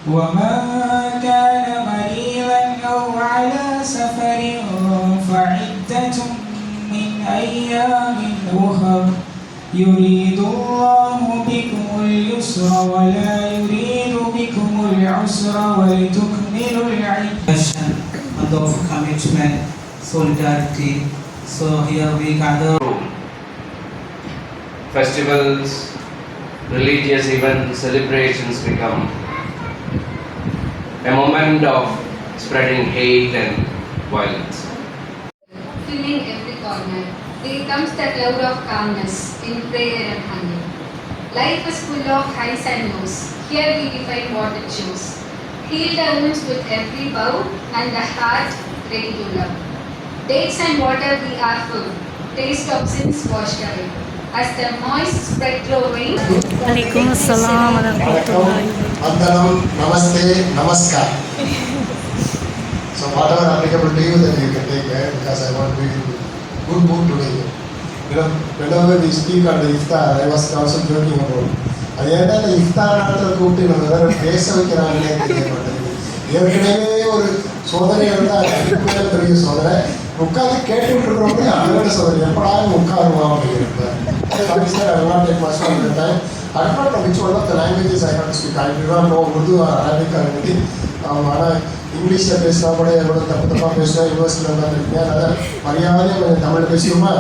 ومن كان مريضا أو على سفر فعدة من أيام أخر يريد الله بكم اليسر ولا يريد بكم العسر ولتكملوا العدة. Month of commitment, solidarity. So here we gather. Festivals, religious events, celebrations become a moment of spreading hate and violence. Filling every corner, there comes that cloud of calmness in prayer and hunger. Life is full of highs and lows. Here we define what it shows. Heal the wounds with every bow and the heart ready to love. Dates and water we are full, taste of sins washed away. As the moist spread through rain. Alaikum assalam wa rahmatullahi. Vandanam, namaste, namaskar. So whatever applicable to you, then you can take it because I want to be in good mood today. You know, whenever we speak on the iftar, I was also joking about. அது ஏன்னா இந்த இஃப்தார் நாட்டில் கூப்பிட்டு நம்ம வேறு பேச வைக்கிறாங்களே தெரிய மாட்டேங்குது. ஏற்கனவே ஒரு சோதனை இருந்தால் அதுக்கு பெரிய சோதனை உட்காந்து கேட்டுட்டு இருக்கிறவங்க அதோட சோதனை எப்படாலும் உட்காருவோம் அப்படிங்கிறப்ப sir I will not take much of the time. I don't know which one of the languages I have to speak. I do not know Urdu or Arabic or anything. ஆனால் இங்கிலீஷில் பேசினா கூட எவ்வளோ தப்பாக பேசினா யூனிவர்சிட்டியில் உட்காந்துருக்கீங்க அதனால் மரியாதையாக கொஞ்சம் தமிழ் பேசிடுமா?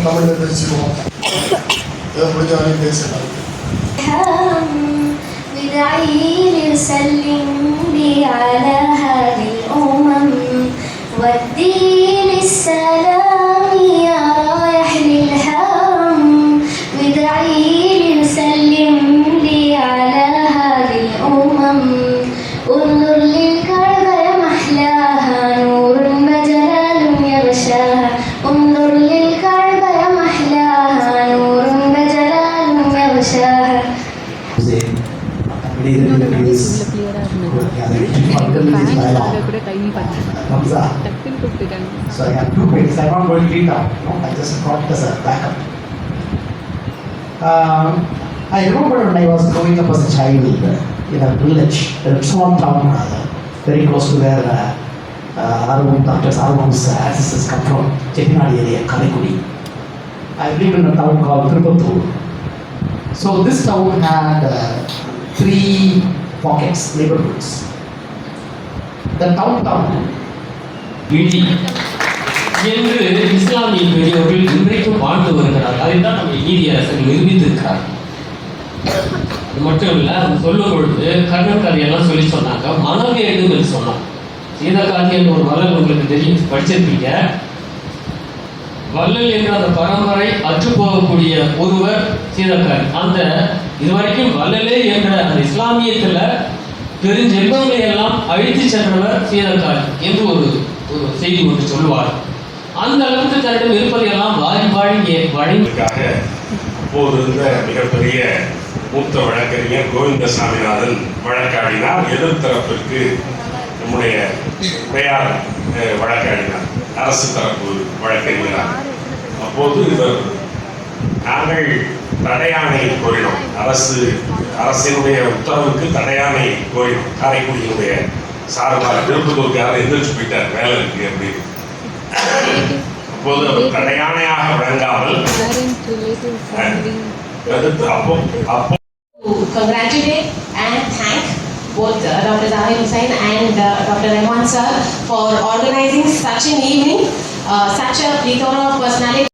தமிழில் பேசிடுவோம் ஏதோ முடிஞ்ச வரையும் பேசலாம். بدعير سلم لي على هذه الأمم والدين السلام يا رايح للهرم بدعير سلم لي على هذه الأمم انظر للكعبة يا محلاها نور وجلال يغشاها انظر للكعبة يا محلاها نور وجلال يغشاها. So I have 2 pages. I'm not going to read now. No, I just got this as a backup. I remember when I was growing up as a child in a village, a small town rather, very close to where Dr. Sarvam's ancestors come from, Chettinad area, Kalikudi. I lived in a town called Tirupattur. So this town had 3 pockets, neighborhoods. The downtown. விழி என்று இஸ்லாமிய பெரியவர்கள் இன்றைக்கும் வாழ்ந்து வருகிறார்கள். அதைத்தான் நம்ம நீதியரசர் நிரூபித்திருக்கிறார். அது மட்டும் இல்லை, அவங்க சொல்லும் பொழுது கர்ணன் கதையெல்லாம் சொல்லி சொன்னாங்க. மனவேடு என்று சொன்னாங்க. சீதகாதி என்ற ஒரு வள்ளல் உங்களுக்கு தெரியும், படிச்சிருப்பீங்க. வள்ளல் என்ற அந்த பரம்பரை அற்றுப்போகக்கூடிய ஒருவர் சீதகாதி. அந்த இதுவரைக்கும் வள்ளலே என்ற அந்த இஸ்லாமியத்தில் பெருஞ்செல்வங்களை எல்லாம் அழித்து சென்றவர் சீதகாதி என்று ஒரு செய்தி ஒன்று சொல்லுவார். அந்த அளவுக்கு தன்னிடம் இருப்பதையெல்லாம் வாரி வாழி வழங்கிக்காக அப்போது இருந்த மிகப்பெரிய மூத்த வழக்கறிஞர் கோவிந்தசாமிநாதன் வழக்காடினார். எதிர்த்தரப்பிற்கு நம்முடைய பெயார் வழக்காடினார், அரசு தரப்பு வழக்கறிஞரார். அப்போது இவர் நாங்கள் தடையாணை கோரினோம், அரசினுடைய உத்தரவுக்கு தடையாணை கோரினோம். காரைக்குடியினுடைய சார்பாக திருப்பத்தூருக்காக எந்திரிச்சு போயிட்டார், வேலை இருக்கு அப்படின்னு. அப்போது அவர் தடையாணையாக வழங்காமல் அப்போ congratulate and thank both Dr. Zahir Hussain and Dr. Rahman sir for organizing such an evening, such a plethora of personalities.